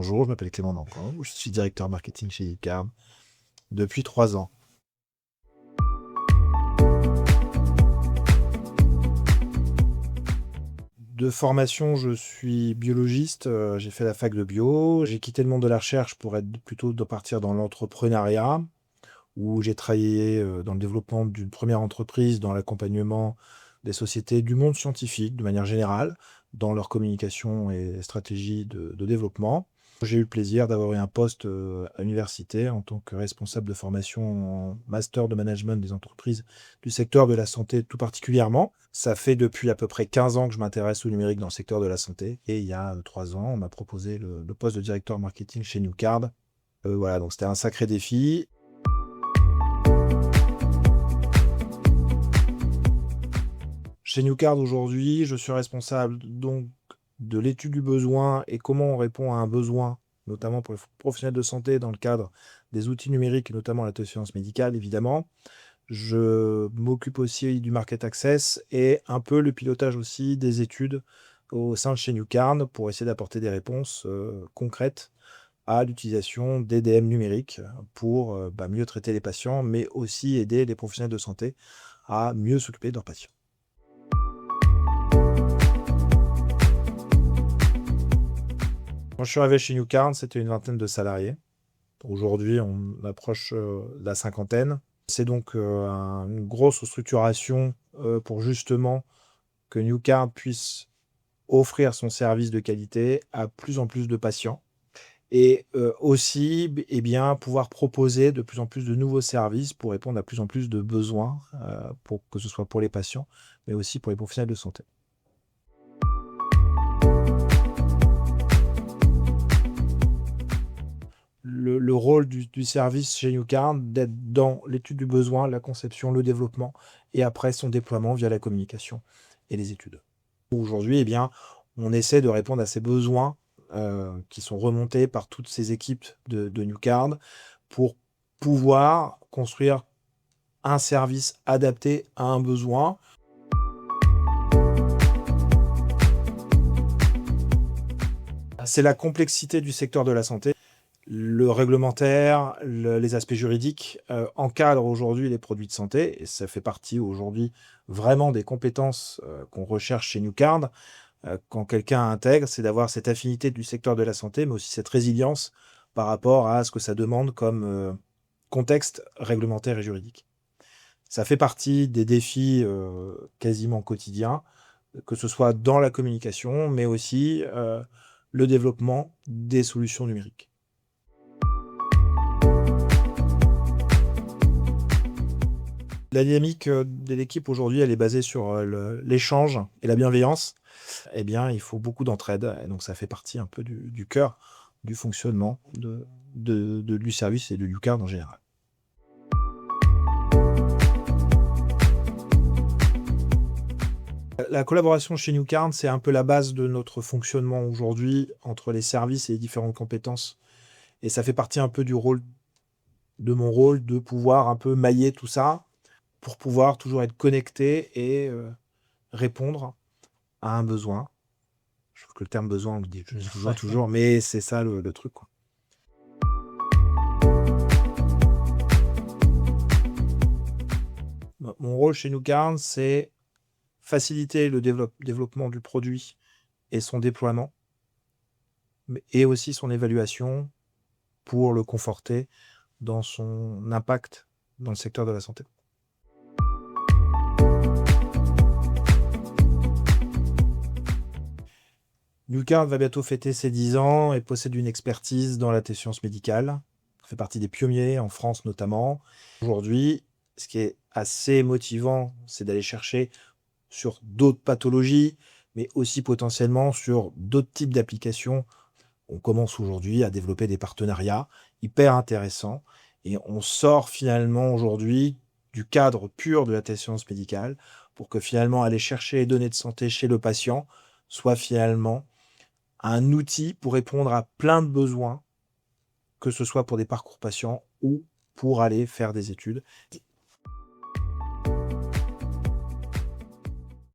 Bonjour, je m'appelle Clément Dancamp, je suis directeur marketing chez Icard depuis 3 ans. De formation, je suis biologiste, j'ai fait la fac de bio. J'ai quitté le monde de la recherche pour être plutôt de partir dans l'entrepreneuriat, où j'ai travaillé dans le développement d'une première entreprise, dans l'accompagnement des sociétés du monde scientifique de manière générale, dans leur communication et stratégie de développement. J'ai eu le plaisir d'avoir eu un poste à l'université en tant que responsable de formation en master de management des entreprises du secteur de la santé tout particulièrement. Ça fait depuis à peu près 15 ans que je m'intéresse au numérique dans le secteur de la santé. Et il y a 3 ans, on m'a proposé le poste de directeur marketing chez Newcard. Voilà, donc c'était un sacré défi. Chez Newcard aujourd'hui, je suis responsable donc de l'étude du besoin et comment on répond à un besoin, notamment pour les professionnels de santé dans le cadre des outils numériques, et notamment la télésurveillance médicale, évidemment. Je m'occupe aussi du market access et un peu le pilotage aussi des études au sein de chez Newcard pour essayer d'apporter des réponses concrètes à l'utilisation d'EDM numériques pour mieux traiter les patients, mais aussi aider les professionnels de santé à mieux s'occuper de leurs patients. Quand je suis arrivé chez Newcard, c'était une vingtaine de salariés. Aujourd'hui, on approche la cinquantaine. C'est donc une grosse structuration pour justement que Newcard puisse offrir son service de qualité à plus en plus de patients et aussi pouvoir proposer de plus en plus de nouveaux services pour répondre à plus en plus de besoins, pour que ce soit pour les patients, mais aussi pour les professionnels de santé. Le rôle du service chez Newcard, d'être dans l'étude du besoin, la conception, le développement et après son déploiement via la communication et les études. Aujourd'hui, on essaie de répondre à ces besoins qui sont remontés par toutes ces équipes de Newcard pour pouvoir construire un service adapté à un besoin. C'est la complexité du secteur de la santé. Le réglementaire, les aspects juridiques encadrent aujourd'hui les produits de santé et ça fait partie aujourd'hui vraiment des compétences qu'on recherche chez Newcard. Quand quelqu'un intègre, c'est d'avoir cette affinité du secteur de la santé, mais aussi cette résilience par rapport à ce que ça demande comme contexte réglementaire et juridique. Ça fait partie des défis quasiment quotidiens, que ce soit dans la communication, mais aussi le développement des solutions numériques. La dynamique de l'équipe aujourd'hui, elle est basée sur l'échange et la bienveillance. Il faut beaucoup d'entraide et donc ça fait partie un peu du cœur du fonctionnement du service et de Newcard en général. La collaboration chez Newcard, c'est un peu la base de notre fonctionnement aujourd'hui entre les services et les différentes compétences et ça fait partie un peu de mon rôle de pouvoir un peu mailler tout ça pour pouvoir toujours être connecté et répondre à un besoin. Je trouve que le terme besoin, on le dit toujours, mais c'est ça le truc, quoi. Mon rôle chez Newcard, c'est faciliter le développement du produit et son déploiement, et aussi son évaluation pour le conforter dans son impact dans le secteur de la santé. Newcard va bientôt fêter ses 10 ans et possède une expertise dans la télésurveillance médicale. Ça fait partie des pionniers en France notamment. Aujourd'hui, ce qui est assez motivant, c'est d'aller chercher sur d'autres pathologies, mais aussi potentiellement sur d'autres types d'applications. On commence aujourd'hui à développer des partenariats hyper intéressants et on sort finalement aujourd'hui du cadre pur de la télésurveillance médicale pour que finalement aller chercher les données de santé chez le patient soit finalement un outil pour répondre à plein de besoins, que ce soit pour des parcours patients ou pour aller faire des études.